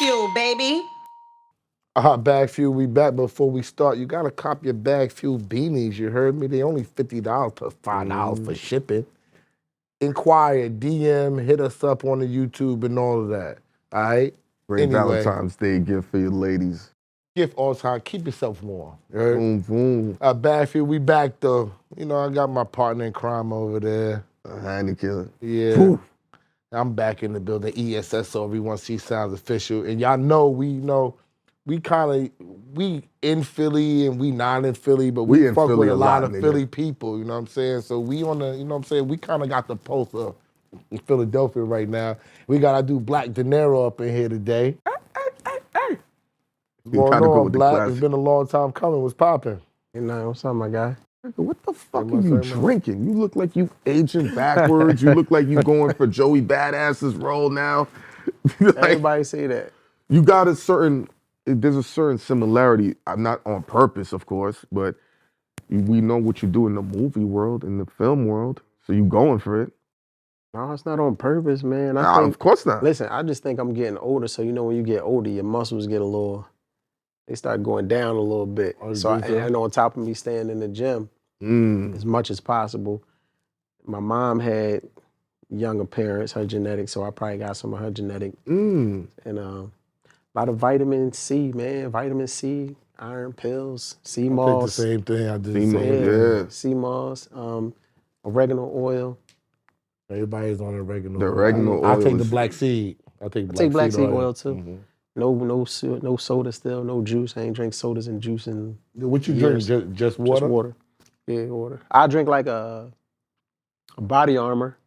BagFuel, baby. BagFuel, we back. Before we start, you gotta cop your BagFuel beanies. You heard me? They only $50 plus $5 for shipping. Inquire, DM, hit us up on the YouTube and all of that. All right. Great Anyway, Valentine's Day gift for your ladies. gift all the time. Keep yourself warm. You heard? Boom, boom. BagFuel, we back though. You know, I got my partner in crime over there. Heineken. Yeah. Whew. I'm back in the building. ESS, so everyone sees sounds official. And y'all know we in Philly and we not in Philly, but we in fuck Philly with a lot of nigga. Philly people, you know what I'm saying? So we on the, you know what I'm saying, we kind of got the pulse of Philadelphia right now. We got to do Black Deniro up in here today. Hey. What's going on, Black? It's been a long time coming. What's popping? You know, what's up, my guy? What the fuck are you drinking? You look like you aging backwards. You look like you going for Joey Badass's role now. Like, everybody say that. You got there's a certain similarity, not on purpose, of course, but we know what you do in the movie world, in the film world, so you going for it. No, it's not on purpose, man. Of course not. Listen, I just think I'm getting older, so you know when you get older, your muscles get they start going down a little bit. And on top of me staying in the gym as much as possible, my mom had younger parents, her genetics, so I probably got some of her genetic. And a lot of vitamin C, man. Vitamin C, iron pills, sea moss. I take the same thing. I did the same thing. Sea moss, oregano oil. Everybody's on oregano. The oregano oil. I take the black seed. I take black seed oil too. Mm-hmm. No soda still, no juice. I ain't drink sodas and juice in What you years. drink? Just water? Just water. Yeah, water. I drink like a Body Armor.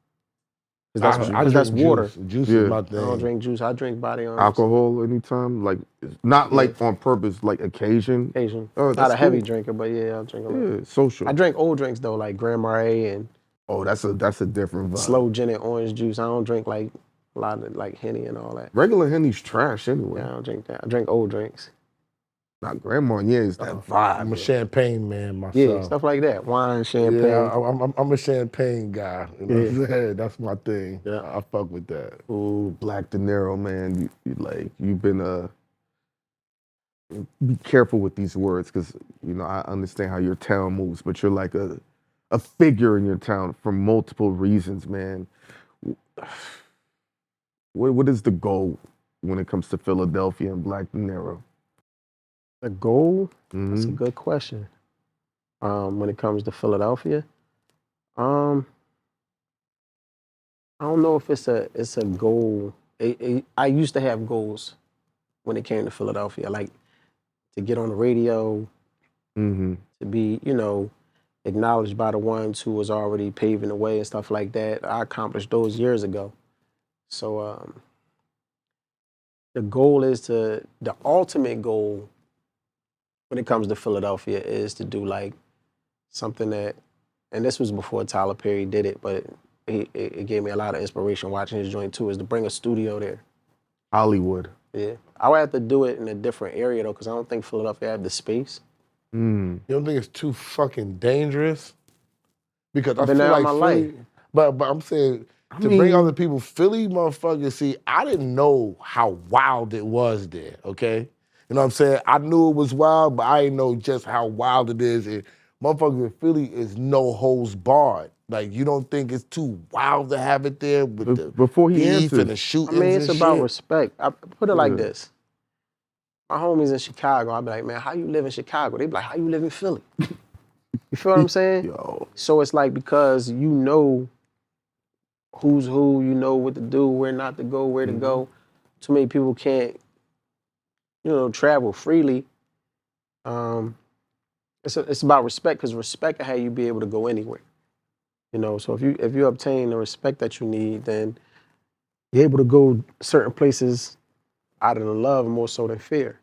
Because that's water. Juice is my thing. I don't drink juice. I drink Body Armor. Alcohol anytime? Like, not like on purpose, like occasion? Occasion. Oh, not a heavy drinker, but yeah, I'll drink a lot. Yeah, social. I drink old drinks though, like Grand Marnier and that's a different vibe. slow gin and orange juice. I don't drink like a lot of like Henny and all that. Regular Henny's trash anyway. Yeah, I don't drink that. I drink old drinks. Not Grand Marnier is that vibe. I'm a champagne man myself. Yeah, stuff like that. Wine, champagne. Yeah, I'm a champagne guy. You know what I'm saying? That's my thing. Yeah, I fuck with that. Ooh, Black Deniro, man. You've been be careful with these words because I understand how your town moves, but you're like a figure in your town for multiple reasons, man. What is the goal when it comes to Philadelphia and Black Deniro? The goal? That's a good question. When it comes to Philadelphia, I don't know if it's a goal. I used to have goals when it came to Philadelphia, like to get on the radio, to be, acknowledged by the ones who was already paving the way and stuff like that. I accomplished those years ago. So the ultimate goal when it comes to Philadelphia is to do like something that, and this was before Tyler Perry did it, but it gave me a lot of inspiration watching his joint too, is to bring a studio there. Hollywood. Yeah. I would have to do it in a different area though, because I don't think Philadelphia had the space. You don't think it's too fucking dangerous? Because I been feel there like all Philly, my life. but I'm saying bring other people, Philly motherfuckers, see, I didn't know how wild it was there, okay? You know what I'm saying? I knew it was wild, but I didn't know just how wild it is. And motherfuckers in Philly is no holds barred. Like, you don't think it's too wild to have it there with the before he beef answers, and the shootings? I mean, it's and about shit? respect. I put it like this. My homies in Chicago, I'd be like, man, how you live in Chicago? They be like, how you live in Philly? You feel what I'm saying? Yo. So it's like, because you know who's who, you know what to do, where not to go, where to go. Too many people can't, travel freely. It's about respect, because respect is how you be able to go anywhere. So if you obtain the respect that you need, then you're able to go certain places out of the love more so than fear.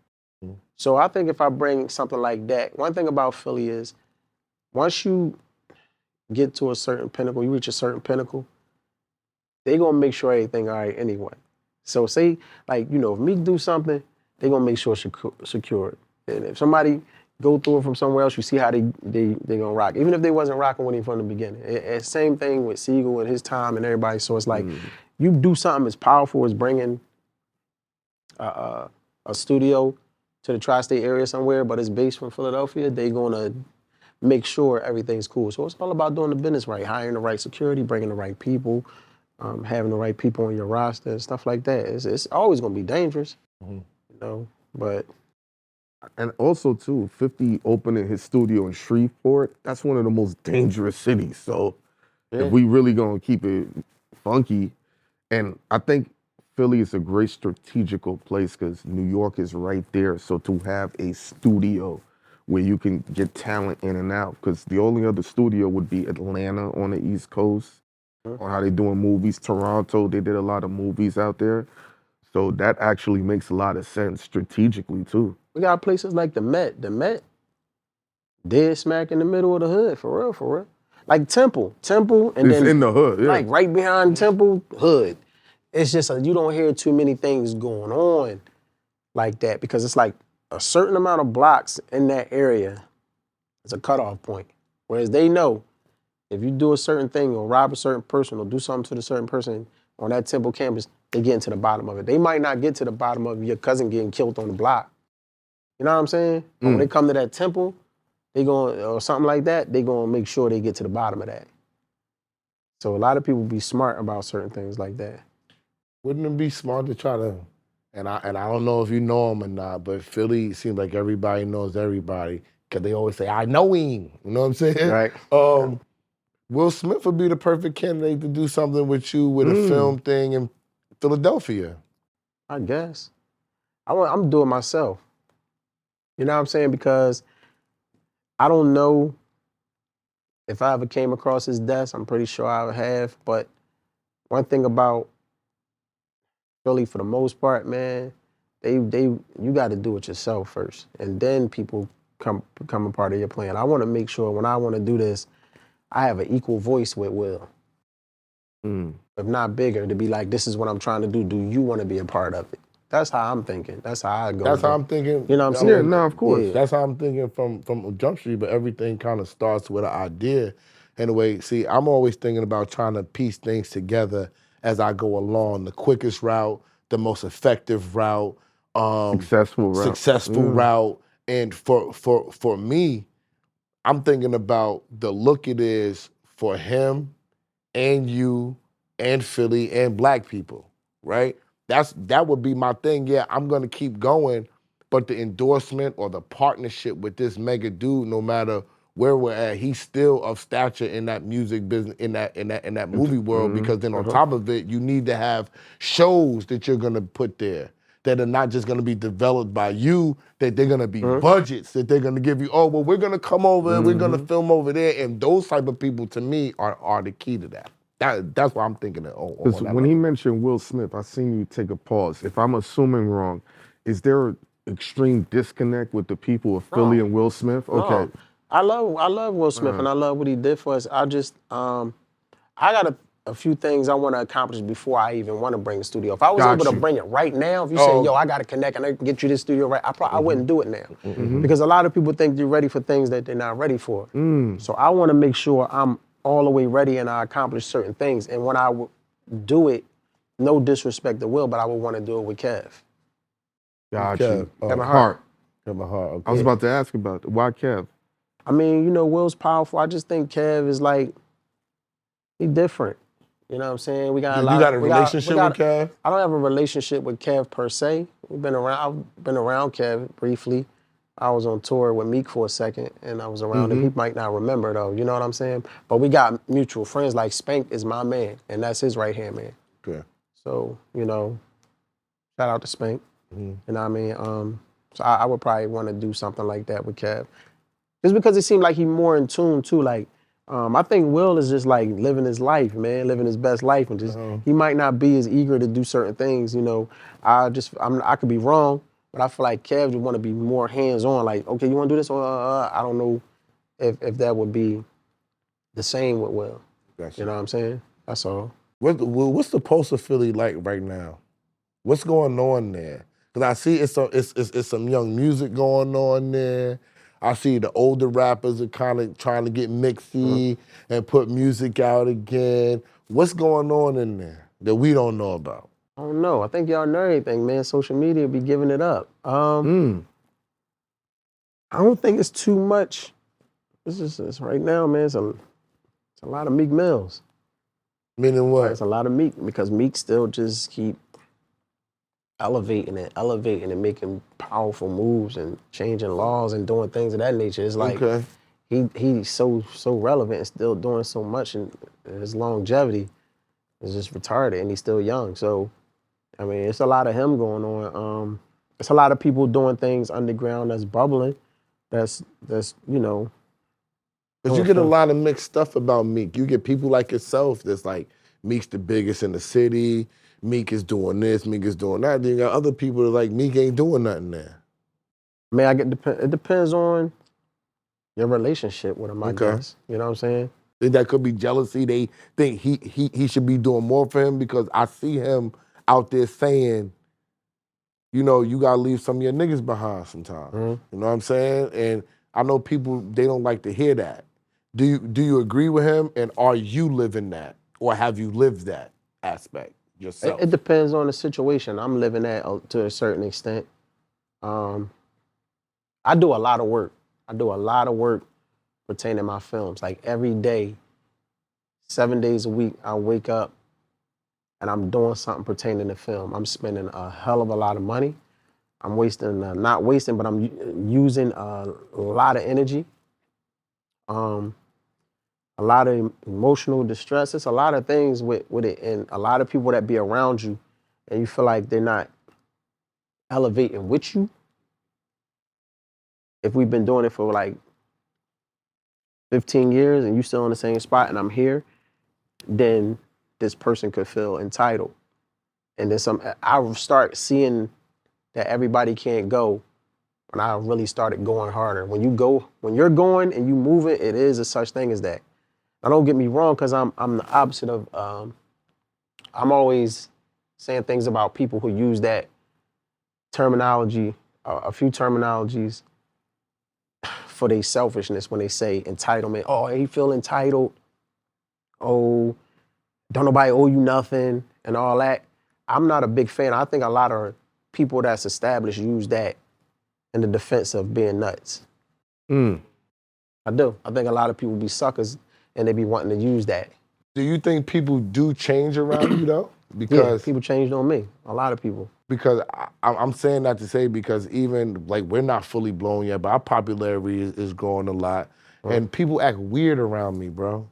So I think if I bring something like that, one thing about Philly is once you get to a certain pinnacle, you reach a certain pinnacle, they gonna make sure everything all right anyway. So say, like, if Meek do something, they gonna make sure it's secured. And if somebody go through it from somewhere else, you see how they gonna rock. Even if they wasn't rocking with him from the beginning. Same thing with Siegel and his time and everybody. So it's like, you do something as powerful as bringing a studio to the tri-state area somewhere, but it's based from Philadelphia, they gonna make sure everything's cool. So it's all about doing the business right, hiring the right security, bringing the right people, having the right people on your roster and stuff like that. It's always gonna be dangerous, you know, but. And also too, 50 opening his studio in Shreveport, that's one of the most dangerous cities. So Yeah. if we really gonna keep it funky, and I think Philly is a great strategical place because New York is right there. So to have a studio where you can get talent in and out, because the only other studio would be Atlanta on the East Coast, on how they doing movies. Toronto, they did a lot of movies out there. So that actually makes a lot of sense strategically too. We got places like the Met. The Met, dead smack in the middle of the hood, for real, for real. Like Temple, and It's then in the hood, yeah. like right behind Temple, hood. It's just you don't hear too many things going on like that because it's like a certain amount of blocks in that area is a cutoff point. Whereas they know if you do a certain thing or rob a certain person or do something to the certain person on that Temple campus, they get into the bottom of it. They might not get to the bottom of your cousin getting killed on the block. You know what I'm saying? But when they come to that Temple, they going or something like that, they gonna make sure they get to the bottom of that. So a lot of people be smart about certain things like that. Wouldn't it be smart to try to, and I don't know if you know him or not, but Philly seems like everybody knows everybody because they always say, I know him. You know what I'm saying? Right. Will Smith would be the perfect candidate to do something with you with a film thing in Philadelphia. I guess. I'm doing myself. You know what I'm saying? Because I don't know if I ever came across his desk. I'm pretty sure I have. But one thing about Philly, for the most part, man, you got to do it yourself first, and then people become a part of your plan. I want to make sure when I want to do this, I have an equal voice with Will. If not bigger, to be like, this is what I'm trying to do. Do you want to be a part of it? That's how I'm thinking. That's how I go. That's how I'm thinking. You know what I'm saying? Yeah, no, of course. That's how I'm thinking from Jump Street, but everything kind of starts with an idea. Anyway, see, I'm always thinking about trying to piece things together as I go along. The quickest route, the most effective route, Successful route. route. And for me, I'm thinking about the look it is for him and you and Philly and black people, right? That would be my thing. Yeah, I'm gonna keep going, but the endorsement or the partnership with this mega dude, no matter where we're at, he's still of stature in that music business, in that movie world, because then on top of it, you need to have shows that you're gonna put there that are not just gonna be developed by you, that they're gonna be budgets, that they're gonna give you, oh, well, we're gonna come over and we're gonna film over there. And those type of people, to me, are the key to that. That's what I'm thinking of. Because when he mentioned Will Smith, I seen you take a pause. If I'm assuming wrong, is there an extreme disconnect with the people of Philly and Will Smith? Okay. No. I love Will Smith and I love what he did for us. I just I got a few things I want to accomplish before I even want to bring the studio. If I was able to bring it right now, if you say, yo, I got to connect and I can get you this studio right, I wouldn't do it now. Because a lot of people think they're ready for things that they're not ready for. So I want to make sure I'm all the way ready and I accomplish certain things. And when I do it, no disrespect to Will, but I would want to do it with Kev. Got Kev, you. Kevin Hart. Kevin Hart. Okay. I was about to ask about that. Why Kev? I mean, you know, Will's powerful. I just think Kev is like, he different. You know what I'm saying? We got a lot. You got a relationship with Kev? I don't have a relationship with Kev per se. I've been around Kev briefly. I was on tour with Meek for a second, and I was around him. He might not remember though. You know what I'm saying? But we got mutual friends. Like Spank is my man, and that's his right hand man. Okay. So you know, shout out to Spank. You know what I mean? So I would probably want to do something like that with Kev, just because it seemed like he's more in tune too. Like I think Will is just like living his life, man, living his best life, and just he might not be as eager to do certain things. You know, I could be wrong. But I feel like Kev would want to be more hands-on. Like, okay, you want to do this? I don't know if that would be the same with Will. Gotcha. You know what I'm saying? That's all. What's the pulse of Philly like right now? What's going on there? Because I see it's some young music going on there. I see the older rappers are kind of trying to get mixy and put music out again. What's going on in there that we don't know about? I don't know. I think y'all know everything, man. Social media be giving it up. Mm. I don't think it's too much. It's right now, man. It's a lot of Meek Mills. Meaning Like, what? it's a lot of Meek because Meek still just keep elevating and making powerful moves and changing laws and doing things of that nature. It's like Okay. he's so relevant and still doing so much, and his longevity is just retarded, and he's still young. So, I mean, it's a lot of him going on. It's a lot of people doing things underground that's bubbling. That's you know. Because you get a lot of mixed stuff about Meek. You get people like yourself that's like, Meek's the biggest in the city. Meek is doing this, Meek is doing that. Then you got other people that like, Meek ain't doing nothing there. I mean, it depends on your relationship with him, I Okay. guess. You know what I'm saying? That could be jealousy. They think he should be doing more for him because I see him out there saying, you know, you gotta leave some of your niggas behind sometimes. Mhm. You know what I'm saying? And I know people, they don't like to hear that. Do you agree with him, and are you living that? Or have you lived that aspect yourself? It depends on the situation. I'm living that to a certain extent. I do a lot of work. I do a lot of work pertaining to my films. Like every day, 7 days a week, I wake up and I'm doing something pertaining to film. I'm spending a hell of a lot of money. I'm wasting, not wasting, but I'm using a lot of energy. A lot of emotional distress. It's a lot of things with it, and a lot of people that be around you, and you feel like they're not elevating with you. If we've been doing it for like 15 years and you still in the same spot and I'm here, then this person could feel entitled. And then I start seeing that everybody can't go when I really started going harder. When you're going and you moving, it is a such thing as that. Now don't get me wrong, because I'm the opposite of I'm always saying things about people who use that terminology, a few terminologies for their selfishness when they say entitlement. Oh, he feel entitled. Oh, don't nobody owe you nothing and all that. I'm not a big fan. I think a lot of people that's established use that in the defense of being nuts. Mm. I do. I think a lot of people be suckers and they be wanting to use that. Do you think people do change around you though? Yeah, Because people changed on me. A lot of people. because I'm saying that to say, because even like we're not fully blown yet, but our popularity is growing a lot, and people act weird around me, bro.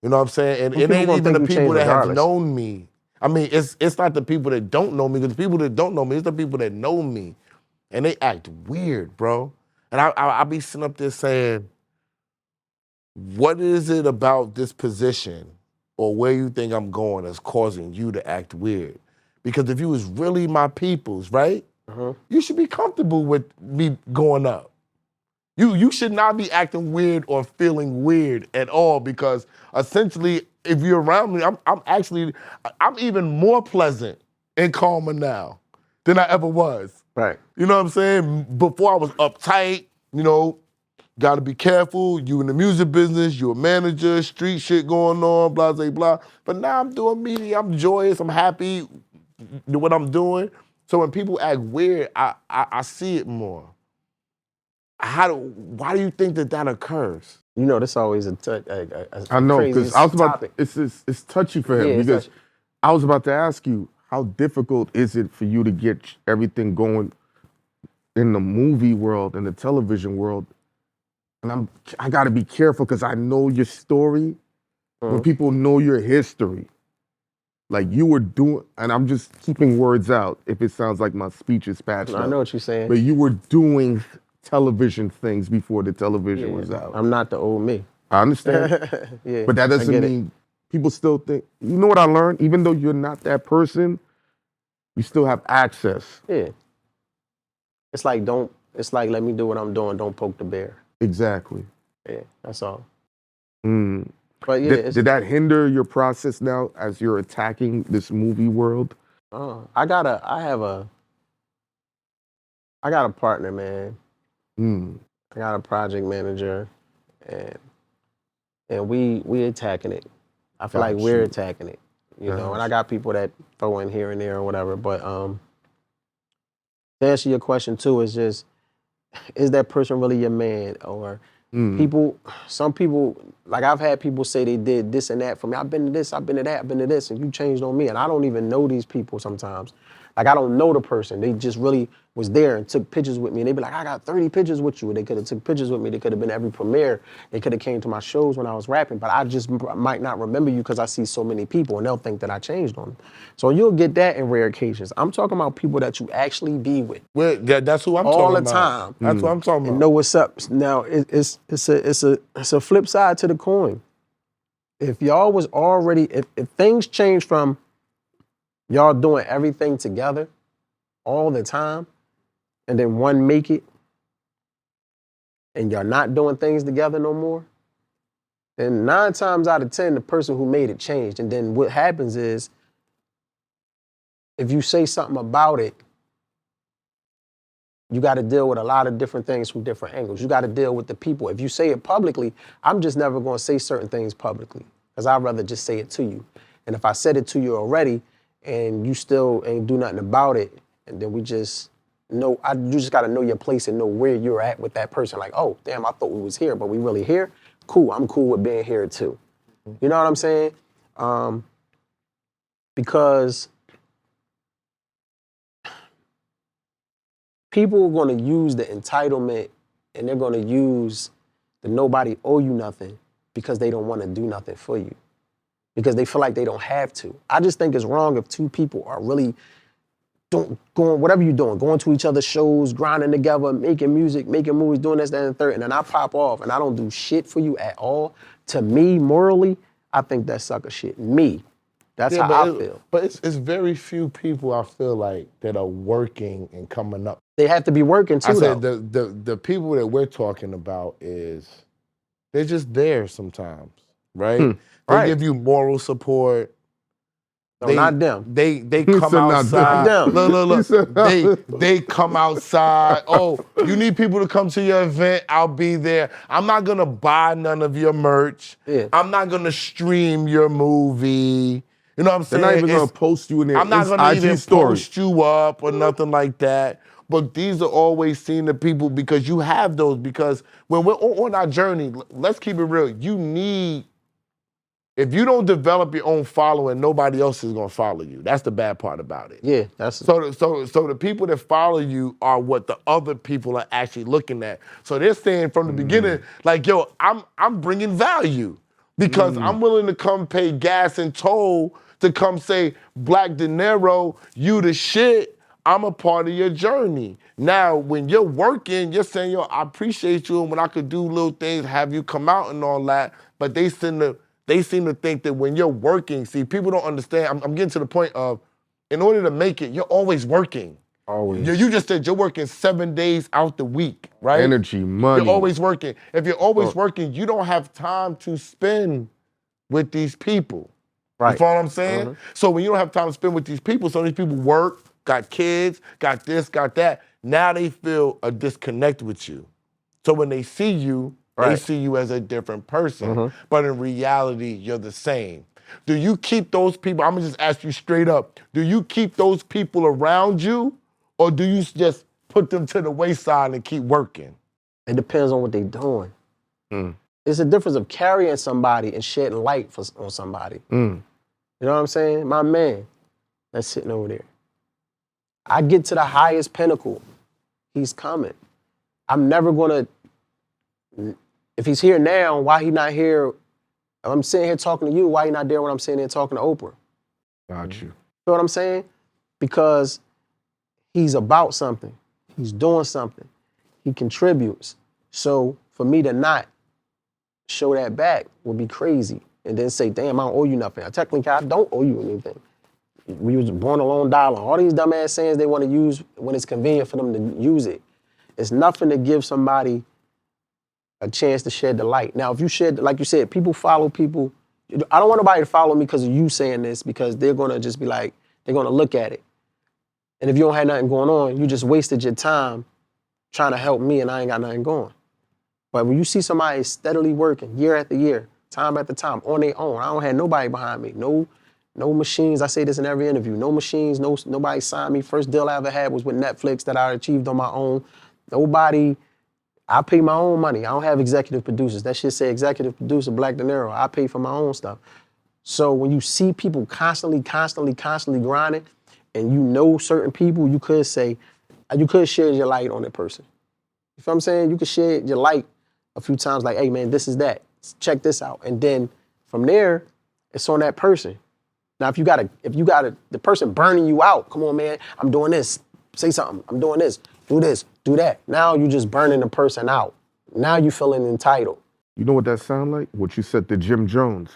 You know what I'm saying? And Well, it people ain't gonna even think the you people changed that have regardless. known me. I mean, it's not the people that don't know me, because the people that don't know me, it's the people that know me, and they act weird, bro. And I be sitting up there saying, what is it about this position or where you think I'm going that's causing you to act weird? Because if you was really my peoples, right? You should be comfortable with me going up. You should not be acting weird or feeling weird at all, because essentially, if you're around me, I'm even more pleasant and calmer now than I ever was. Right. You know what I'm saying? Before I was uptight, you know, gotta be careful. You in the music business, you a manager, street shit going on, blah, blah, blah. But now I'm doing media, I'm joyous, I'm happy with what I'm doing. So when people act weird, I see it more. Why do you think that occurs? You know, this always a I know, crazy because I was about. topic. It's touchy for him Yeah, it's because touchy. I was about to ask you, how difficult is it for you to get everything going in the movie world and the television world? And I got to be careful because I know your story. When people know your history, like you were doing, and I'm just keeping words out if it sounds like my speech is patched I up. know what you're saying. But you were doing television things before the television Yeah, was out. I'm not the old me. I understand. Yeah, But that I doesn't get it. mean people still think, you know what I learned? Even though you're not that person, you still have access. Yeah. It's like let me do what I'm doing. Don't poke the bear. Exactly. Yeah, that's all. Mm. But yeah, Did that hinder your process now as you're attacking this movie world? I got a partner, man. Mm. I got a project manager, and we attacking it. I feel like Got we're you. attacking it. you know, and I got people that throw in here and there or whatever. But to answer your question too, is just, is that person really your man? Or some people, like I've had people say they did this and that for me. I've been to this, I've been to that, I've been to this, and you changed on me. And I don't even know these people sometimes. Like I don't know the person. They just really was there and took pictures with me. And they'd be like, I got 30 pictures with you. They could have took pictures with me. They could have been at every premiere. They could have came to my shows when I was rapping. But I just might not remember you because I see so many people and they'll think that I changed on them. So you'll get that in rare occasions. I'm talking about people that you actually be with. Well, that's who I'm all talking the about. time. That's what I'm talking And about. know what's up. Now it's a flip side to the coin. If y'all was already, if things change from y'all doing everything together all the time, and then one make it, and y'all not doing things together no more, then 9 times out of 10, the person who made it changed. And then what happens is, if you say something about it, you got to deal with a lot of different things from different angles. You got to deal with the people. If you say it publicly, I'm just never going to say certain things publicly because I'd rather just say it to you. And if I said it to you already and you still ain't do nothing about it, and then we just know, you just got to know your place and know where you're at with that person. Like, oh, damn, I thought we was here, but we really here? Cool, I'm cool with being here too. You know what I'm saying? Because people are going to use the entitlement and they're going to use the nobody owe you nothing because they don't want to do nothing for you. Because they feel like they don't have to. I just think it's wrong if two people are really going, whatever you're doing, going to each other's shows, grinding together, making music, making movies, doing this, that, and the third, and then I pop off and I don't do shit for you at all. To me, morally, I think that's sucker shit. Me. That's how I feel. But it's very few people I feel like that are working and coming up. They have to be working too, I said though. the people that we're talking about they're just there sometimes, right? They Right. give you moral support. No, not them. They He come said not outside. them. Look. They come outside. Oh, you need people to come to your event. I'll be there. I'm not gonna buy none of your merch. Yeah. I'm not gonna stream your movie. You know what I'm saying? They're not even gonna post you in their I'm not gonna IG even story. post you up or nothing like that. But these are always seen the people because you have those. Because when we're on our journey, let's keep it real. If you don't develop your own following, nobody else is gonna follow you. That's the bad part about it. Yeah, that's So the people that follow you are what the other people are actually looking at. So they're saying from the beginning, like, yo, I'm bringing value because I'm willing to come pay gas and toll to come say, Black Deniro, you the shit. I'm a part of your journey. Now, when you're working, you're saying, yo, I appreciate you, and when I could do little things, have you come out and all that. But they seem to think that when you're working, see, people don't understand. I'm getting to the point of, in order to make it, you're always working. Always. You just said you're working 7 days out the week, right? Energy, money. You're always working. If you're always working, you don't have time to spend with these people. right. You follow what I'm saying? So when you don't have time to spend with these people, so these people work, got kids, got this, got that. Now they feel a disconnect with you. So when they see you, they see you as a different person. But in reality, you're the same. Do you keep those people, I'm gonna just ask you straight up, do you keep those people around you or do you just put them to the wayside and keep working? It depends on what they're doing. It's a difference of carrying somebody and shedding light on somebody. You know what I'm saying? My man that's sitting over there. I get to the highest pinnacle. He's coming. I'm never gonna, if he's here now, why he not here? I'm sitting here talking to you, why he not there when I'm sitting here talking to Oprah? Got you. You know what I'm saying? Because he's about something. He's doing something. He contributes. So for me to not show that back would be crazy. And then say, damn, I don't owe you nothing. Technically, I don't owe you anything. We was born alone, die alone. All these dumbass sayings they want to use when it's convenient for them to use it. It's nothing to give somebody a chance to shed the light. Now, if you shed, like you said, people follow people. I don't want nobody to follow me because of you saying this, because they're going to just be like, they're going to look at it. And if you don't have nothing going on, you just wasted your time trying to help me and I ain't got nothing going. But when you see somebody steadily working year after year, time after time, on their own, I don't have nobody behind me. No No machines. I say this in every interview. No machines. Nobody signed me. First deal I ever had was with Netflix that I achieved on my own. Nobody. I pay my own money. I don't have executive producers. That shit say executive producer, Black Deniro. I pay for my own stuff. So when you see people constantly grinding, and you know certain people, you could share your light on that person. You feel what I'm saying? You could share your light a few times, like, hey man, this is that. Check this out. And then from there, it's on that person. Now, if you got the person burning you out, come on, man, I'm doing this. Say something. I'm doing this. Do this. Do that. Now you just burning the person out. Now you feeling entitled. You know what that sound like? What you said to Jim Jones.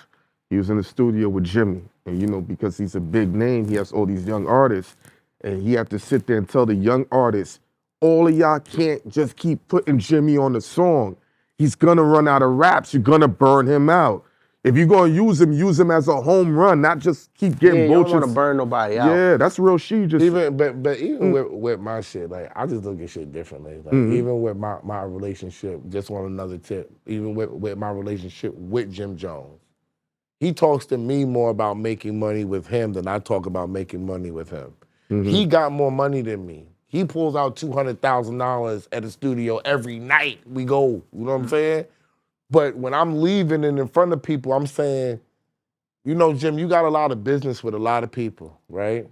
He was in the studio with Jimmy. And you know, because he's a big name, he has all these young artists. And he had to sit there and tell the young artists, all of y'all can't just keep putting Jimmy on the song. He's gonna run out of raps. You're gonna burn him out. If you're gonna use him as a home run, not just keep getting you don't bullshit. want to burn nobody out. Yeah, that's real shit. Just Even with my shit, like I just look at shit differently. Like even with my relationship, just on another tip, even with my relationship with Jim Jones, he talks to me more about making money with him than I talk about making money with him. He got more money than me. He pulls out $200,000 at the studio every night we go. You know what I'm saying? But when I'm leaving and in front of people, I'm saying, you know, Jim, you got a lot of business with a lot of people, right?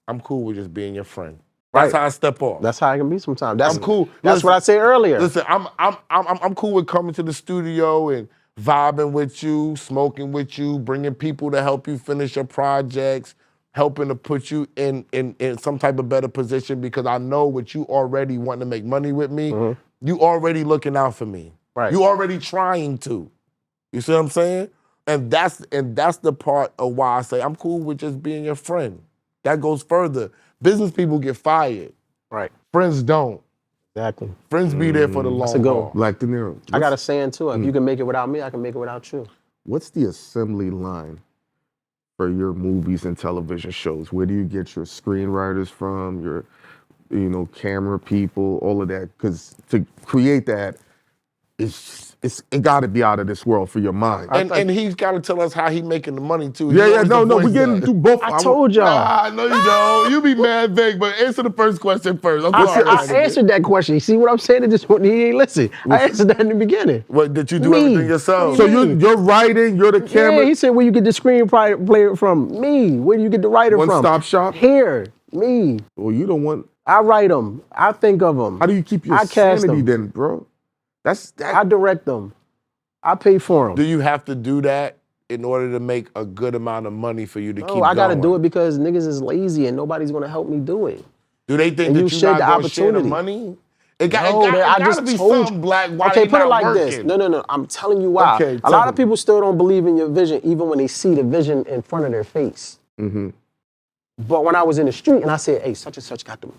I'm cool with just being your friend. That's how I step off. That's how it can be sometimes. I'm cool. That's what I said earlier. Listen, I'm cool with coming to the studio and vibing with you, smoking with you, bringing people to help you finish your projects, helping to put you in some type of better position because I know what you already want to make money with me. You already looking out for me. Right. You already trying to. You see what I'm saying? And that's the part of why I say I'm cool with just being your friend. That goes further. Business people get fired. Right. Friends don't. Exactly. Friends be there for the long haul. Black Deniro. I got a saying too. If you can make it without me, I can make it without you. What's the assembly line for your movies and television shows? Where do you get your screenwriters from, your, camera people, all of that? Because to create that, it got to be out of this world for your mind. And he's got to tell us how he making the money too. We getting to do both. I told y'all. Nah, no, you don't. You be mad vague, but answer the first question first. I answered that question. You see what I'm saying? He ain't listen. I answered that in the beginning. What, did you do everything yourself? So you're writing, you're the camera. Yeah, he said, where you get the screenplay from? Me. Where do you get the writer from? One-stop shop? Here. Me. Well, you don't want. I write them. I think of them. How do you keep your sanity then, bro? I direct them. I pay for them. Do you have to do that in order to make a good amount of money for you to keep going? I got to do it because niggas is lazy and nobody's going to help me do it. Do they think that you're not going to share the money? It got to be something black. Why okay, put it like working? this. No. I'm telling you why. Okay, a lot of people still don't believe in your vision even when they see the vision in front of their face. But when I was in the street and I said, hey, such and such got them.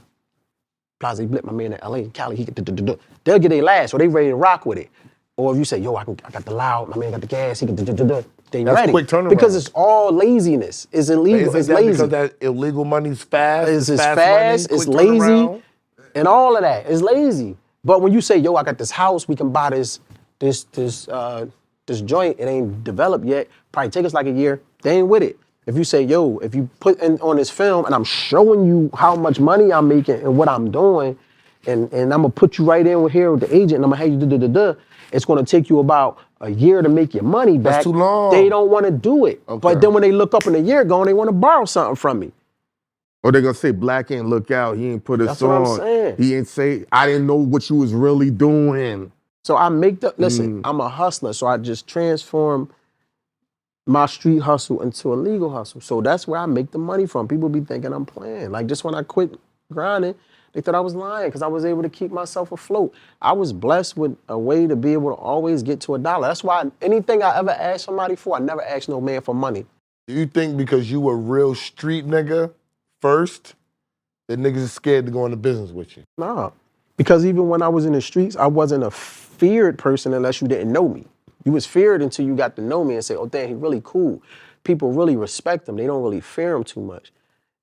Plaza Blip, my man in LA, Cali, they'll get their last, or they ready to rock with it. Or if you say, yo, I got the loud, my man got the gas, he can they That's ready. quick turnaround. Because it's all laziness. It's illegal. It's lazy. Because that illegal money's fast. It's fast, money, it's lazy, turnaround. and all of that. It's lazy. But when you say, yo, I got this house, we can buy this joint, it ain't developed yet, probably take us like a year, they ain't with it. If you say, yo, if you put on this film and I'm showing you how much money I'm making and what I'm doing, and I'm gonna put you right in with the agent and I'm gonna have you it's gonna take you about a year to make your money back. That's too long. They don't wanna do it. Okay. But then when they look up in a year gone, they wanna borrow something from me. Or they're gonna say Black ain't look out, he ain't put us That's on. what I'm saying. He ain't say, I didn't know what you was really doing. So I listen, I'm a hustler, so I just transform my street hustle into a legal hustle. So that's where I make the money from. People be thinking I'm playing. Like just when I quit grinding, they thought I was lying because I was able to keep myself afloat. I was blessed with a way to be able to always get to $1. That's why anything I ever asked somebody for, I never asked no man for money. Do you think because you a real street nigga first, that niggas is scared to go into business with you? Nah, because even when I was in the streets, I wasn't a feared person unless you didn't know me. You was feared until you got to know me and say, oh, damn, he really cool. People really respect him. They don't really fear him too much.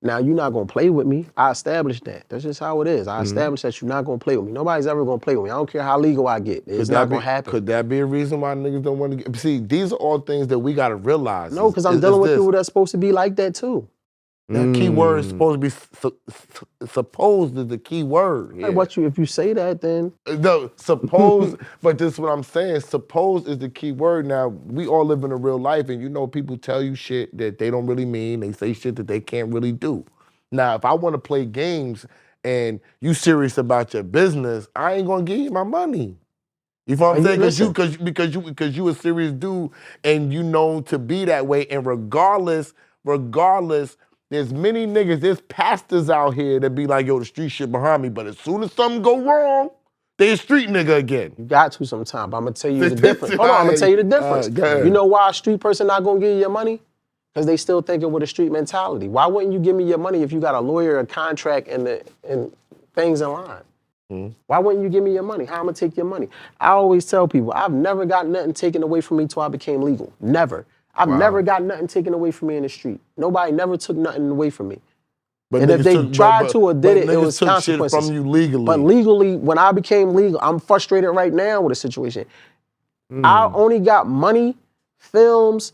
Now you're not gonna play with me. I established that. That's just how it is. I established that you're not gonna play with me. Nobody's ever gonna play with me. I don't care how legal I get. It's not gonna happen. Could that be a reason why niggas don't want to get? See, these are all things that we gotta realize. No, because I'm dealing with people that's supposed to be like that too. That key word is supposed to be supposed is the key word. Hey, if you say that, then no, suppose. But this is what I'm saying. Suppose is the key word. Now we all live in a real life, and you know people tell you shit that they don't really mean. They say shit that they can't really do. Now, if I want to play games and you serious about your business, I ain't gonna give you my money. You know what I'm saying? Because you a serious dude, and you known to be that way. And regardless. There's many niggas, there's pastors out here that be like, yo, the street shit behind me, but as soon as something go wrong, they a street nigga again. You got to sometime, but I'm gonna tell you the difference. Hold on, I'm gonna tell you the difference. You know why a street person not gonna give you your money? Because they still thinking with a street mentality. Why wouldn't you give me your money if you got a lawyer, a contract, and things in line? Why wouldn't you give me your money? How I'm gonna take your money? I always tell people, I've never got nothing taken away from me till I became legal. Never. I've never got nothing taken away from me in the street. Nobody never took nothing away from me. But and if they tried to or did it was took consequences. Shit from you legally. But legally, when I became legal, I'm frustrated right now with the situation. I only got money, films,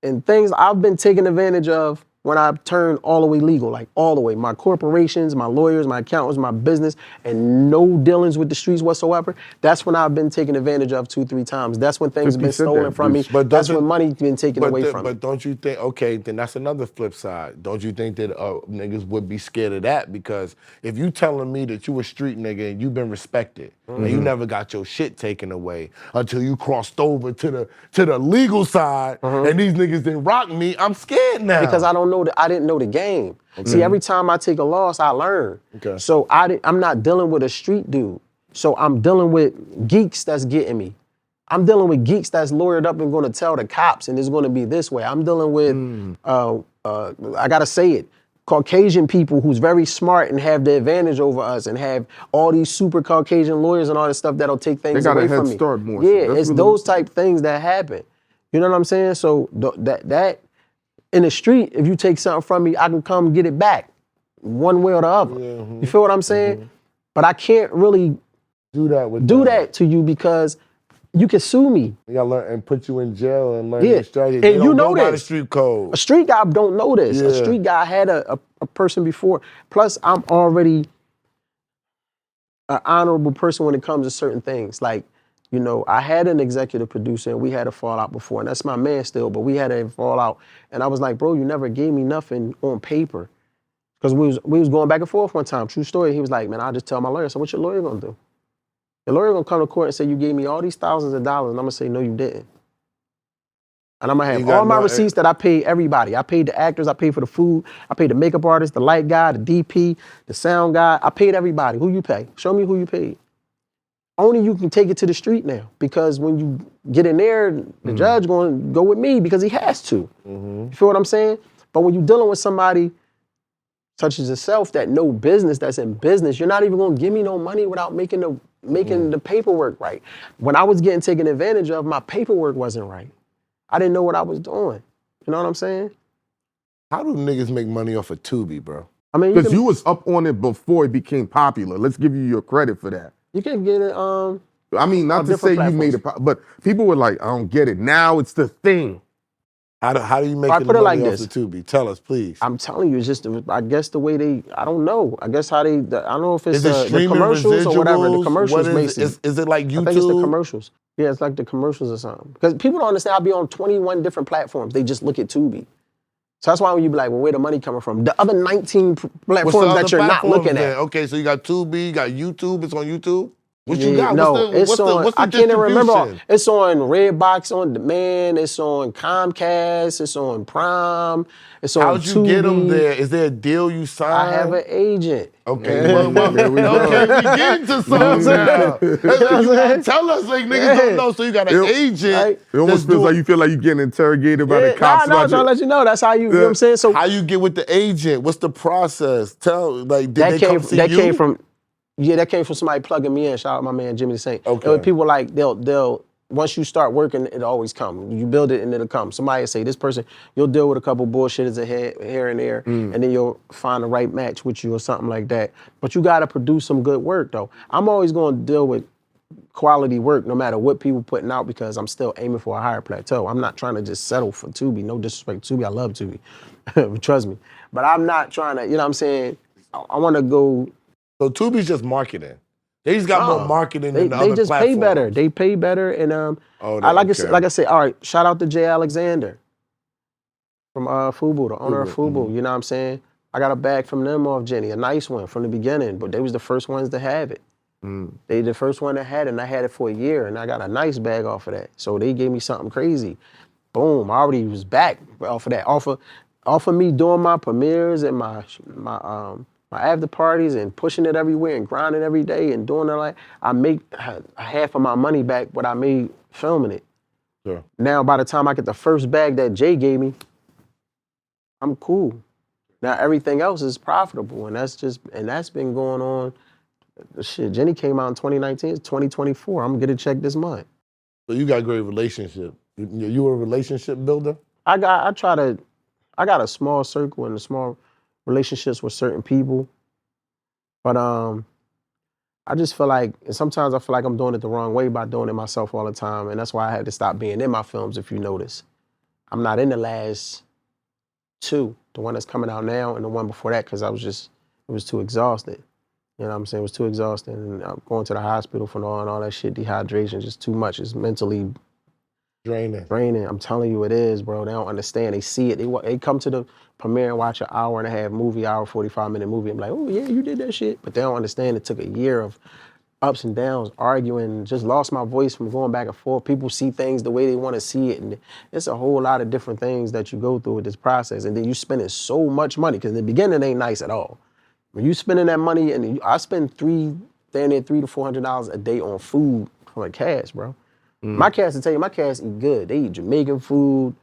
and things I've been taken advantage of when I turned all the way legal, like all the way. My corporations, my lawyers, my accountants, my business, and no dealings with the streets whatsoever. That's when I've been taken advantage of 2-3 times. That's when things have been stolen from me. But that's when money's been taken away from me. But don't you think, okay, then that's another flip side. Don't you think that niggas would be scared of that? Because if you telling me that you a street nigga and you've been respected, and you never got your shit taken away until you crossed over to the legal side, and these niggas didn't rock me, I'm scared now. Because I didn't know the game. See, every time I take a loss, I learn. Okay. So I'm not dealing with a street dude. So I'm dealing with geeks that's getting me. I'm dealing with geeks that's lawyered up and gonna tell the cops and it's gonna be this way. I'm dealing with, I gotta say it, Caucasian people who's very smart and have the advantage over us and have all these super Caucasian lawyers and all this stuff that'll take things away from me. They got a head start more. Yeah, it's really those type things that happen. You know what I'm saying? So that in the street, if you take something from me, I can come get it back one way or the other. You feel what I'm saying? But I can't really do that to you because you can sue me. You gotta learn and put you in jail and learn the strategy. And you know this. The street code. A street guy don't know this. A street guy had a person before. Plus, I'm already an honorable person when it comes to certain things. Like, you know, I had an executive producer and we had a fallout before, and that's my man still, but we had a fallout. And I was like, bro, you never gave me nothing on paper. Because we was going back and forth one time, true story. He was like, man, I'll just tell my lawyer. So what your lawyer gonna do? The lawyer gonna come to court and say, you gave me all these thousands of dollars, and I'm gonna say, no, you didn't. And I'm gonna have all my receipts that I paid everybody. I paid the actors, I paid for the food, I paid the makeup artist, the light guy, the DP, the sound guy. I paid everybody. Who you pay? Show me who you paid. Only you can take it to the street now, because when you get in there, the judge gonna go with me because he has to. You feel what I'm saying? But when you're dealing with somebody such as yourself that know business, that's in business, you're not even gonna give me no money without making the paperwork right. When I was getting taken advantage of, my paperwork wasn't right. I didn't know what I was doing. You know what I'm saying? How do niggas make money off of Tubi, bro? I mean, because you was up on it before it became popular. Let's give you your credit for that. You can get it. I mean, not to say you made it, but people were like, I don't get it. Now it's the thing. How do you make money like off of Tubi? Tell us, please. I'm telling you, it's just, I guess the way I don't know. I guess how I don't know if it's the commercials or whatever. The commercials, is it like YouTube? I think it's the commercials. Yeah, it's like the commercials or something. Because people don't understand, I'll be on 21 different platforms. They just look at Tubi. So that's why when you be like, well, where the money coming from? The other 19 platforms that you're not looking at. Okay, so you got Tubi, you got YouTube, it's on YouTube? What Yeah, you got? no, what's the I can't even remember. distribution? It's on Redbox On Demand. It's on Comcast. It's on Prime. It's on How'd you Tubi. get them there? Is there a deal you signed? I have an agent. Okay, well, we getting to something now. Tell us, like niggas don't know, so you got an agent. Right? It almost feels like you feel like you're getting interrogated by the cops. I'm trying to let you know. That's how you know what I'm saying? So how you get with the agent? What's the process? Did they come see you? That came from somebody plugging me in. Shout out my man Jimmy the Saint. Okay. People like they'll once you start working, it always comes. You build it and it'll come. Somebody will say, this person, you'll deal with a couple bullshitters here and there, and then you'll find the right match with you or something like that. But you gotta produce some good work though. I'm always gonna deal with quality work no matter what people putting out because I'm still aiming for a higher plateau. I'm not trying to just settle for Tubi. No disrespect to Tubi, I love Tubi. Trust me. But I'm not trying to, you know what I'm saying? I wanna go. So Tubi's just marketing. They just got more marketing than the They other just platforms. pay better. They pay better, and like I said, all right. Shout out to Jay Alexander from Fubu, the owner of Fubu. You know what I'm saying? I got a bag from them off Jenny, a nice one from the beginning, but they was the first ones to have it. They the first one that had it, and I had it for a year, and I got a nice bag off of that. So they gave me something crazy. Boom! I already was back off of that. Off of me doing my premieres and my after parties and pushing it everywhere and grinding every day and doing it like I make half of my money back what I made filming it. Sure. Now by the time I get the first bag that Jay gave me, I'm cool. Now everything else is profitable, and that's been going on. Shit, Jenny came out in 2019. It's 2024. I'm gonna get a check this month. So you got a great relationship. You a relationship builder? I got a small circle and a small relationships with certain people, but I just feel like, and sometimes I feel like I'm doing it the wrong way by doing it myself all the time, and that's why I had to stop being in my films. If you notice, I'm not in the last two, the one that's coming out now and the one before that, because it was too exhausted. You know what I'm saying? It was too exhausting, and I'm going to the hospital for all that shit, dehydration, just too much. It's mentally draining. I'm telling you it is, bro. They don't understand. They see it. They come to the premiere and watch an hour and a half movie, hour, 45-minute movie. I'm like, oh yeah, you did that shit. But they don't understand it took a year of ups and downs, arguing, just lost my voice from going back and forth. People see things the way they want to see it. And it's a whole lot of different things that you go through with this process. And then you spending so much money, because in the beginning it ain't nice at all. When you spending that money, and I spend $300 to $400 a day on food for my cats, bro. My cats, to tell you, my cats eat good. They eat Jamaican food.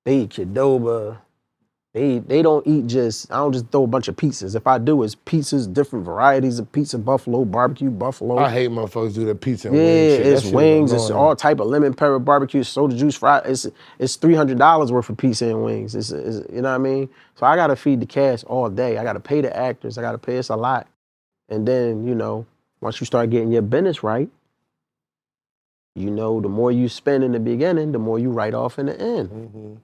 They eat Qdoba. They don't eat I don't just throw a bunch of pizzas. If I do, it's pizzas, different varieties of pizza, buffalo, barbecue, buffalo. I hate motherfuckers do the pizza and wings shit. It's wings. It's all type of lemon pepper barbecue, soda juice, fried. It's $300 worth of pizza and wings. It's you know what I mean? So I gotta feed the cats all day. I gotta pay the actors. I gotta pay us a lot. And then, once you start getting your business right, the more you spend in the beginning, the more you write off in the end.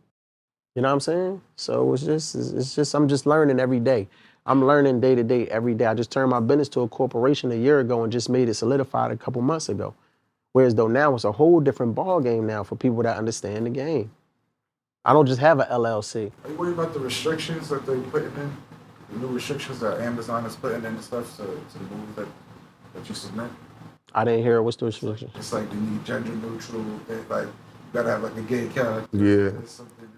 You know what I'm saying? So it's just I'm just learning every day. I'm learning day to day, every day. I just turned my business to a corporation a year ago and just made it solidified a couple months ago. Whereas though now it's a whole different ball game now for people that understand the game. I don't just have an LLC. Are you worried about the restrictions that they're putting in? The new restrictions that Amazon is putting in and stuff to the movies that you submit? I didn't hear it. What's the restriction? It's like they need gender neutral. Like you gotta have like a gay character. Yeah.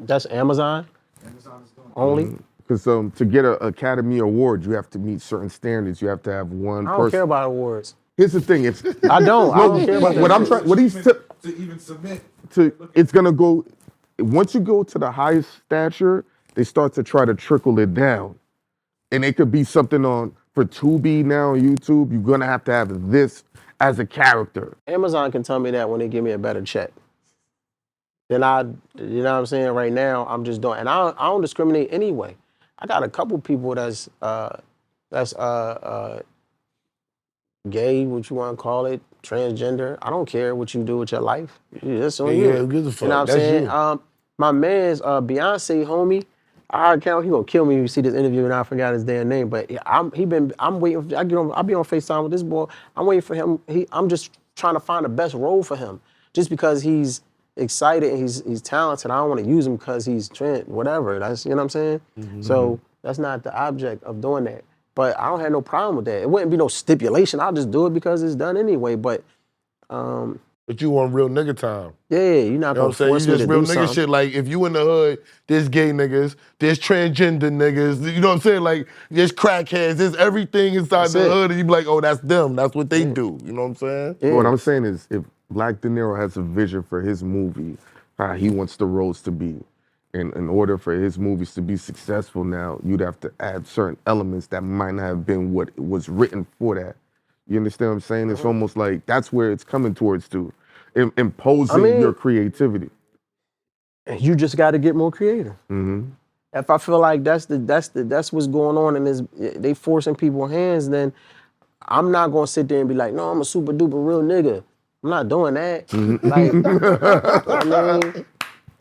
That's Amazon? Amazon is doing only? Because to get an Academy Award, you have to meet certain standards. You have to have one person. I don't care about awards. Here's the thing. I don't care about that. To even submit. It's gonna go. Once you go to the highest stature, they start to try to trickle it down, and it could be something for Tubi now on YouTube. You're gonna have to have this as a character. Amazon can tell me that when they give me a better check. Then you know what I'm saying? Right now, I'm just doing, and I don't discriminate anyway. I got a couple people that's gay, what you want to call it, transgender. I don't care what you do with your life. That's on you. Yeah, give a fuck. You know what I'm saying? My man's Beyonce homie. He gonna kill me if you see this interview and I forgot his damn name. But I'm waiting. I'll be on FaceTime with this boy. I'm waiting for him. I'm just trying to find the best role for him. Just because he's excited and he's talented, I don't want to use him because he's trend, whatever. That's, you know what I'm saying? So that's not the object of doing that. But I don't have no problem with that. It wouldn't be no stipulation. I'll just do it because it's done anyway. But you want real nigga time. Yeah, you're not gonna force me to do something. You just real nigga shit. Like, if you in the hood, there's gay niggas, there's transgender niggas, you know what I'm saying? Like, there's crackheads, there's everything inside the hood, and you be like, oh, that's them, that's what they do. You know what I'm saying? Yeah. What I'm saying is, if Black Deniro has a vision for his movie, how he wants the roles to be, and in order for his movies to be successful now, you'd have to add certain elements that might not have been what was written for that. You understand what I'm saying? It's almost like that's where it's coming towards to. imposing your creativity. You just got to get more creative. Mm-hmm. If I feel like that's what's going on and they forcing people's hands, then I'm not gonna sit there and be like, no, I'm a super duper real nigga. I'm not doing that. Mm-hmm. Like, I mean,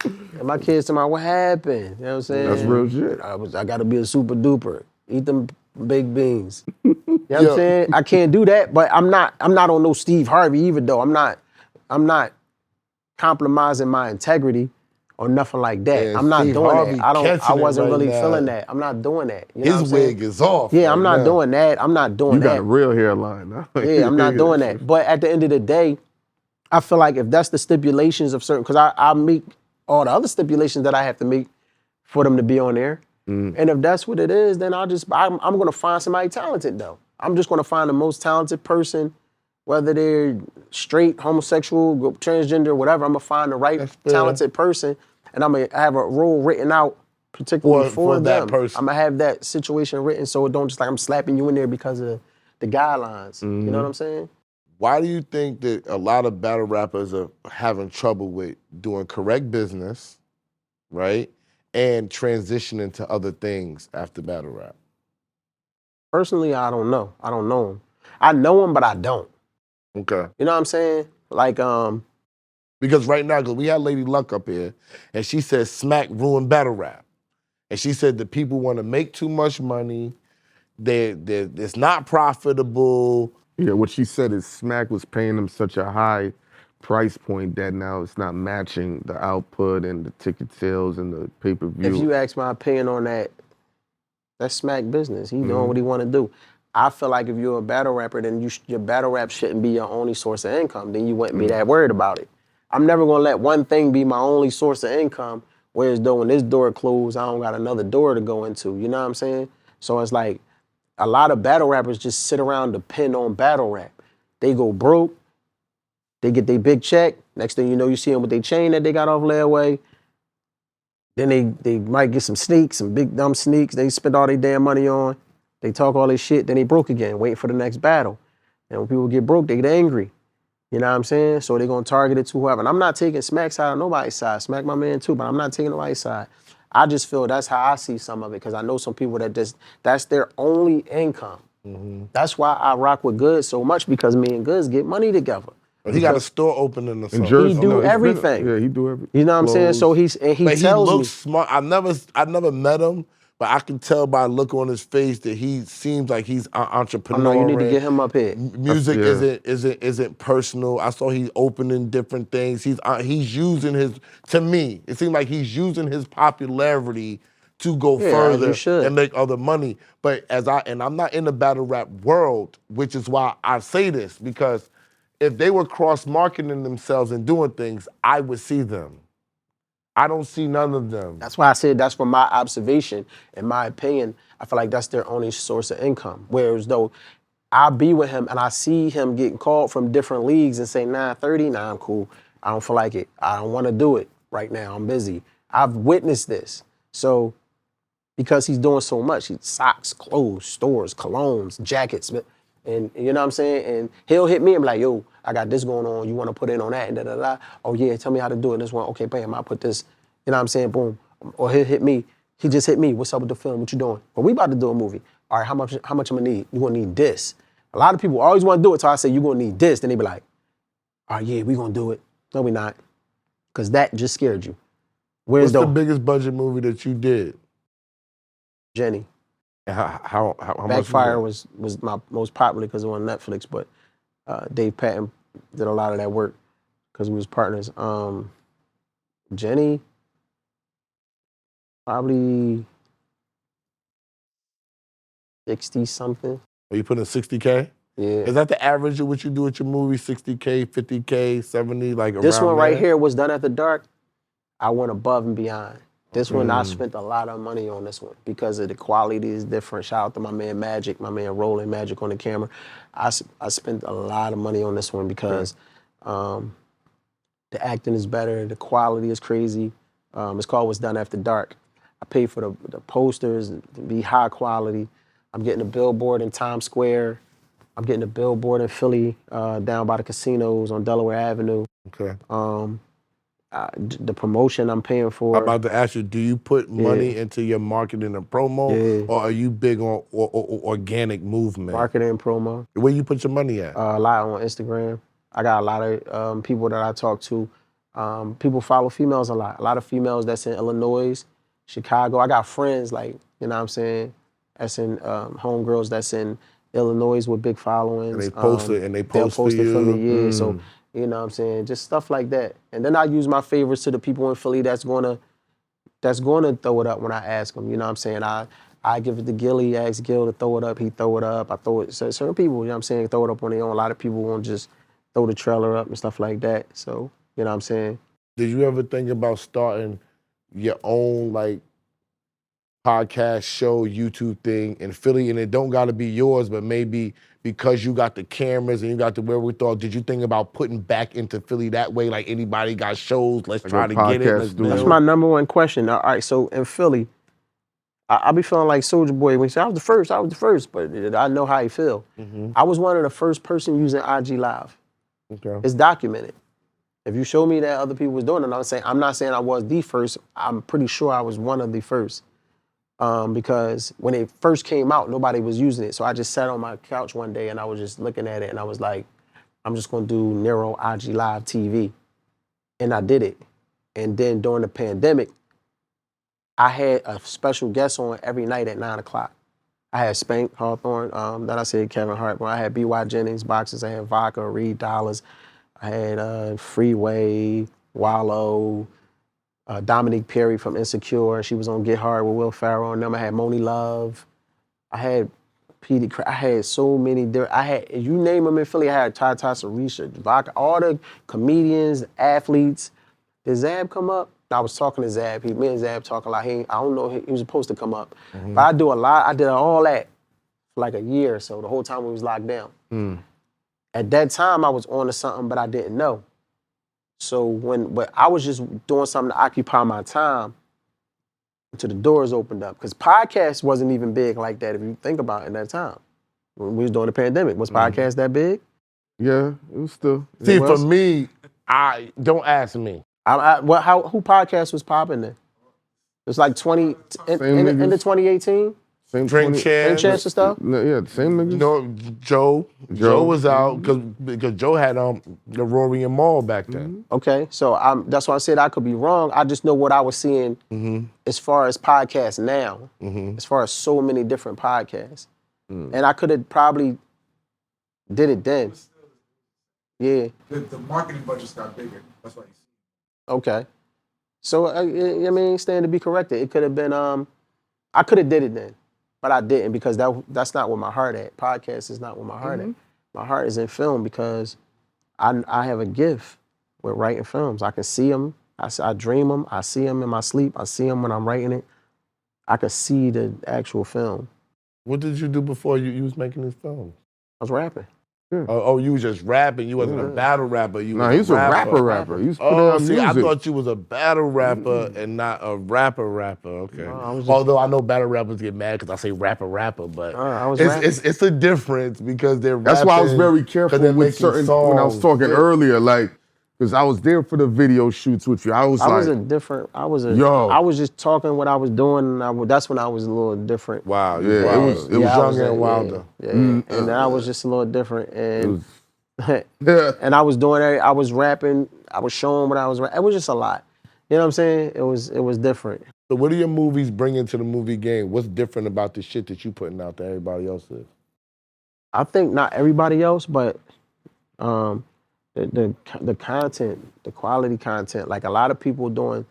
and my kids tell me, what happened? You know what I'm saying? That's real shit. I gotta be a super duper. Eat them baked beans. You know what I'm saying? I can't do that, but I'm not on no Steve Harvey either though. I'm not compromising my integrity or nothing like that. Yeah, I'm not Steve doing Harvey that. I wasn't right really now. feeling that. I'm not doing that. You know His wig is off. Yeah, right I'm not now. doing that. I'm not doing You that. got a real hairline. Huh? Yeah, I'm not doing that. But at the end of the day, I feel like if that's the stipulations of certain, because I make all the other stipulations that I have to make for them to be on there. And if that's what it is, then I'm gonna find somebody talented though. I'm just gonna find the most talented person, whether they're straight, homosexual, transgender, whatever. I'm gonna find the right talented person, and I'm gonna have a role written out particularly for them. That person. I'm gonna have that situation written so it don't just like I'm slapping you in there because of the guidelines. You know what I'm saying? Why do you think that a lot of battle rappers are having trouble with doing correct business, right? And transitioning to other things after battle rap? Personally, I don't know. I don't know him. I know him, but I don't. Okay. You know what I'm saying? Like, because right now, because we had Lady Luck up here, and she said Smack ruined battle rap. And she said that people want to make too much money, it's not profitable. Yeah, what she said is Smack was paying them such a high price point that now it's not matching the output and the ticket sales and the pay-per-view. if you ask my opinion on that, that's Smack business. He doing what he want to do. I feel like if you're a battle rapper, then your battle rap shouldn't be your only source of income. Then you wouldn't be that worried about it. I'm never gonna let one thing be my only source of income, whereas though when this door closed, I don't got another door to go into. You know what I'm saying? So it's like a lot of battle rappers just sit around depend on battle rap. They go broke, they get their big check. Next thing you know, you see them with their chain that they got off layaway. Then they might get some sneaks, some big dumb sneaks they spend all their damn money on. They talk all this shit, then they broke again, waiting for the next battle. And when people get broke, they get angry. You know what I'm saying? So they're gonna target it to whoever. And I'm not taking Smack's side or nobody's side. Smack my man too, but I'm not taking nobody's side. I just feel that's how I see some of it, because I know some people that that's their only income. That's why I rock with Goods so much, because me and Goods get money together. He got a store open in the In summer. Jersey, He do it's been- everything. yeah, he do everything. You know what I'm saying? So he But he tells looks me. smart. I never met him, but I can tell by the look on his face that he seems like he's an entrepreneur. Oh no, you need to get him up here. Music isn't personal. I saw he's opening different things. He's using his, to me, it seems like he's using his popularity to go Yeah, further you should. and make other money. But I'm not in the battle rap world, which is why I say this, because if they were cross-marketing themselves and doing things, I would see them. I don't see none of them. That's why I said that's from my observation. In my opinion, I feel like that's their only source of income. Whereas though I'll be with him and I see him getting called from different leagues and say, nah, 30, nah, I'm cool. I don't feel like it. I don't want to do it right now. I'm busy. I've witnessed this. So because he's doing so much, he socks, clothes, stores, colognes, jackets, and you know what I'm saying? And he'll hit me and be like, yo, I got this going on. You want to put in on that and da-da-da. Oh yeah, tell me how to do it. This one, okay, bam, I'll put this, you know what I'm saying? Boom. Or he'll hit me. He just hit me. What's up with the film? What you doing? But we about to do a movie. All right, how much I'm gonna need? You're gonna need this. A lot of people always want to do it, so I say, you're gonna need this. Then they be like, all right, yeah, we gonna do it. No, we not. Because that just scared you. Where's What's the biggest budget movie that you did? Jenny? How much? Backfire was my most popular because it was on Netflix, but Dave Patton did a lot of that work because we was partners. Jenny, probably 60 something. Are you putting 60K? Yeah. Is that the average of what you do with your movie? 60K, 50K, 70, like around This one right there? here was done after dark. I went above and beyond. This one, I spent a lot of money on this one because of the quality is different. Shout out to my man Magic, my man Rolling Magic on the camera. I spent a lot of money on this one because the acting is better, the quality is crazy. It's called What's Done After Dark. I paid for the posters to be high quality. I'm getting a billboard in Times Square. I'm getting a billboard in Philly, down by the casinos on Delaware Avenue. Okay. The promotion I'm paying I'm for. about to ask you, do you put money into your marketing and promo, Yeah. or are you big on organic movement? Marketing and promo. Where you put your money at? A lot on Instagram. I got a lot of people that I talk to. People follow females a lot. A lot of females that's in Illinois, Chicago. I got friends like, you know what I'm saying, that's in homegirls that's in Illinois with big followings. And they post it and they post they'll post for it for you? me, yeah. So, you know what I'm saying, just stuff like that. And then I use my favorites to the people in Philly that's gonna throw it up when I ask them. You know what I'm saying? I give it to Gilly, ask Gil to throw it up, he throw it up. I throw it, so certain people, you know what I'm saying, throw it up on their own. A lot of people won't just throw the trailer up and stuff like that. So, you know what I'm saying? Did you ever think about starting your own like podcast show, YouTube thing in Philly? And it don't gotta be yours, but maybe because you got the cameras and you got the wherewithal, did you think about putting back into Philly that way? Like anybody got shows, let's Like try a to get it. podcast Let's studio? That's build. my number one question. All right, so in Philly, I be feeling like Soulja Boy when he said, I was the first, but I know how he feel. I was one of the first person using IG Live. Okay. It's documented. If you show me that other people was doing it, I'm not saying I was the first. I'm pretty sure I was one of the first. Because when it first came out, nobody was using it. So I just sat on my couch one day and I was just looking at it and I was like, I'm just gonna do Nero IG Live TV. And I did it. And then during the pandemic, I had a special guest on every night at 9 o'clock. I had Spank Hawthorne, then I said Kevin Hart, I had B.Y. Jennings boxes, I had Vodka, Reed Dollars, I had Freeway, Wallow, Dominique Perry from Insecure. She was on Get Hard with Will Ferrell and them. I had Moni Love. I had I had so many different, you name them in Philly, I had Ty Research, Vodka, all the comedians, athletes. Did Zab come up? I was talking to Zab. Me and Zab talk a lot. I don't know, he was supposed to come up. But I do a lot. I did all that for like a year or so, the whole time we was locked down. At that time, I was on to something, but I didn't know. So but I was just doing something to occupy my time until the doors opened up. Because podcast wasn't even big like that if you think about it at that time. When we was doing the pandemic, was podcast that big? Yeah, it was still. See, for me, don't ask me. Who podcast was popping then? It was like in the 2018? Same Drink Champs. and stuff? Yeah, same niggas. You know, Joe was out because Joe had the Rory and Maul back then. Okay, so that's why I said I could be wrong. I just know what I was seeing as far as podcasts now, as far as so many different podcasts. And I could have probably did it then. Yeah. The marketing budgets got bigger. That's why you see. Okay. So, I mean, stand to be corrected. It could have been, I could have did it then, but I didn't because that's not where my heart at. Podcast is not where my heart at. My heart is in film because I have a gift with writing films. I can see them. I dream them. I see them in my sleep. I see them when I'm writing it. I could see the actual film. What did you do before you was making this film? I was rapping. Oh, you was just rapping. You wasn't a battle rapper. He was a rapper. He was putting out music. I thought you was a battle rapper and not a rapper. Okay. No, Although I know battle rappers get mad because I say rapper, but I was rapping. it's a difference because they're rapping. That's why I was very careful they're with making certain, songs. when I was talking earlier, like, because I was there for the video shoots with you. I was just talking what I was doing, and that's when I was a little different. Wow. Yeah, it was younger and wilder. Yeah. And then I was just a little different. And and I was doing it, I was rapping, I was showing what I was rapping. It was just a lot. You know what I'm saying? It was different. So what do your movies bring into the movie game? What's different about the shit that you putting out that everybody else is? I think not everybody else, but the content, the quality content, like a lot of people doing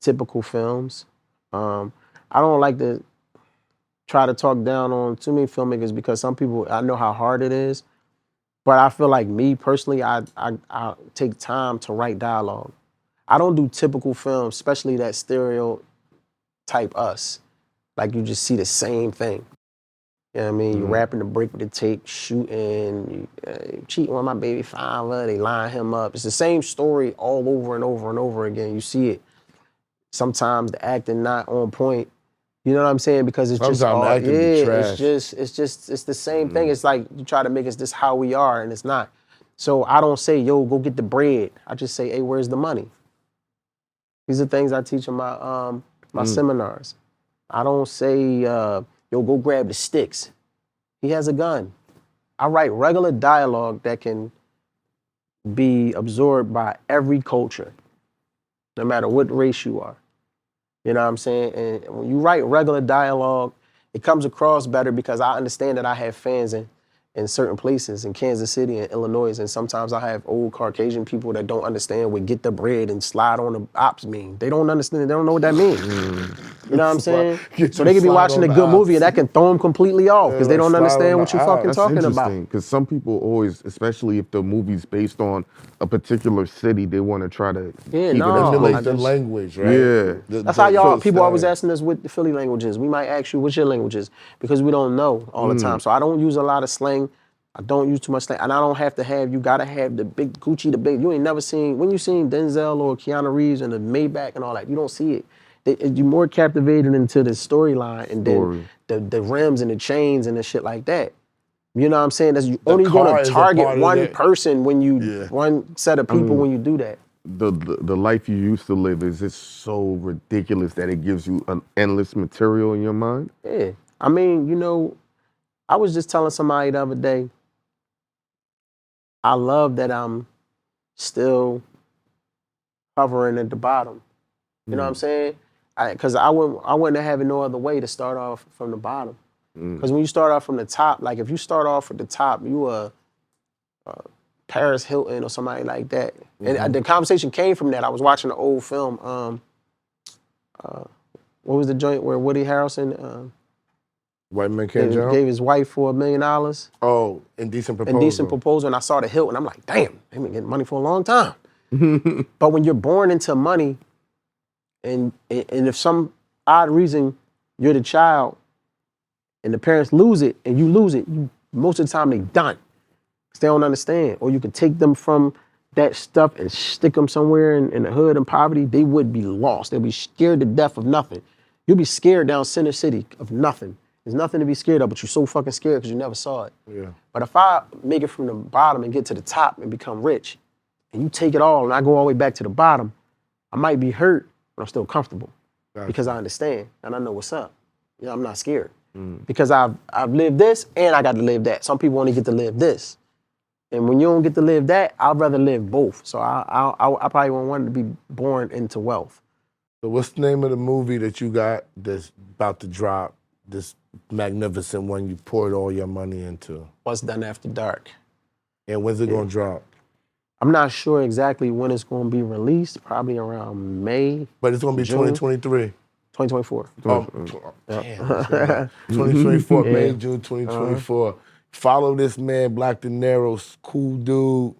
typical films. I don't like to try to talk down on too many filmmakers because some people, I know how hard it is, but I feel like me personally, I take time to write dialogue. I don't do typical films, especially that stereotype us. Like you just see the same thing. You know what I mean? You rapping the break with the tape, shooting, you cheating on my baby father, they line him up. It's the same story all over and over and over again. You see it. Sometimes the acting not on point. You know what I'm saying? Because it's just Sometimes all, that can be trash. it's the same thing. It's like you try to make us this how we are, and it's not. So I don't say, yo, go get the bread. I just say, hey, where's the money? These are things I teach in my seminars. I don't say, yo, go grab the sticks. He has a gun. I write regular dialogue that can be absorbed by every culture, no matter what race you are. You know what I'm saying? And when you write regular dialogue, it comes across better because I understand that I have fans in certain places, in Kansas City and Illinois, and sometimes I have old Caucasian people that don't understand what get the bread and slide on the ops mean. They don't understand, they don't know what that means. You know what I'm saying? So they could be watching a good movie and that can throw them completely off because they don't understand what you're fucking That's talking interesting, about. because some people always, especially if the movie's based on a particular city, they want to try to keep it as no, close. Emulate the language, right? Yeah. That's how y'all, people so always asking us what the Philly language is. We might ask you what's your language is because we don't know all the time. So I don't use a lot of slang. I don't use too much slang. And I don't have to have, you gotta have the big Gucci, the big, you ain't never seen, when you seen Denzel or Keanu Reeves and the Maybach and all that, you don't see it. You're more captivated into the storyline and then the rims and the chains and the shit like that. You know what I'm saying? That's, you only car gonna is a target part of one that. person when you, one set of people when you do that. The life you used to live is just so ridiculous that it gives you an endless material in your mind. Yeah. I mean, you know, I was just telling somebody the other day, I love that I'm still hovering at the bottom. You know what I'm saying? Because I wouldn't have it no other way to start off from the bottom. Because when you start off from the top, like if you start off at the top, you are Paris Hilton or somebody like that. And the conversation came from that. I was watching an old film. What was the joint where Woody Harrelson White Man Can't Jump? gave his wife $4 million? Oh, Indecent Proposal. Indecent Proposal, and I saw the Hilton. I'm like, damn, they've been getting money for a long time. But when you're born into money, and if some odd reason you're the child, and the parents lose it, and you lose it, most of the time they done. Because they don't understand. Or you could take them from that stuff and stick them somewhere in the hood and poverty, they would be lost. They'll be scared to death of nothing. You'll be scared down Center City of nothing. There's nothing to be scared of, but you're so fucking scared because you never saw it. Yeah. But if I make it from the bottom and get to the top and become rich, and you take it all and I go all the way back to the bottom, I might be hurt, but I'm still comfortable because I understand and I know what's up. You know, I'm not scared because I've lived this and I got to live that. Some people only get to live this. And when you don't get to live that, I'd rather live both. So I probably won't want to be born into wealth. So what's the name of the movie that you got that's about to drop, this magnificent one you poured all your money into? What's Done After Dark. And when's it gonna drop? I'm not sure exactly when it's going to be released, probably around May. But it's gonna be June. 2023. 2024. Oh, damn. 2024, May, June 2024. Follow this man, Black Deniro, cool dude.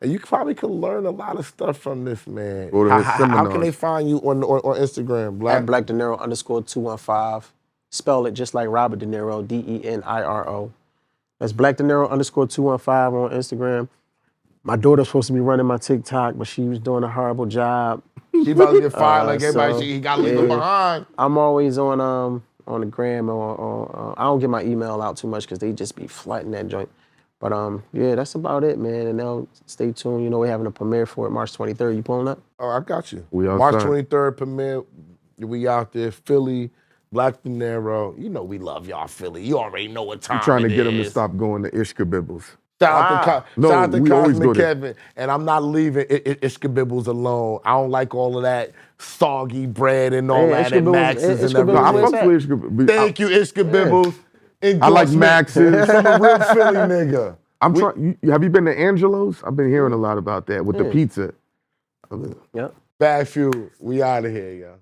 And you probably could learn a lot of stuff from this man. Go to his How seminars. can they find you on Instagram, Black? At Black Deniro _215. Spell it just like Robert De Niro, Deniro. That's Black Deniro _215 on Instagram. My daughter's supposed to be running my TikTok, but she was doing a horrible job. She about to get fired like everybody. so, He got to leave her behind. I'm always on the gram or I don't get my email out too much because they just be flooding that joint. But yeah, that's about it, man. And now stay tuned. You know, we're having a premiere for it March 23rd. You pulling up? Oh, I got you. We March outside. 23rd premiere. We out there, Philly, Black Deniro. You know we love y'all, Philly. You already know what time I'm trying to it get him to is. stop going to Ishkabibbles. Shout out to we always go Cosmic there. Kevin. And I'm not leaving Ishkabibbles alone. I don't like all of that soggy bread and all that at Ishkabibbles- Max's and Ishkabibbles No, I everything. where's fuck that? with Ishkabibbles. Thank you, Ishkabibbles. I like Max's. From a real Philly nigga. I'm trying. Have you been to Angelo's? I've been hearing a lot about that with the pizza. Yep. BagFuel, we out of here, yo.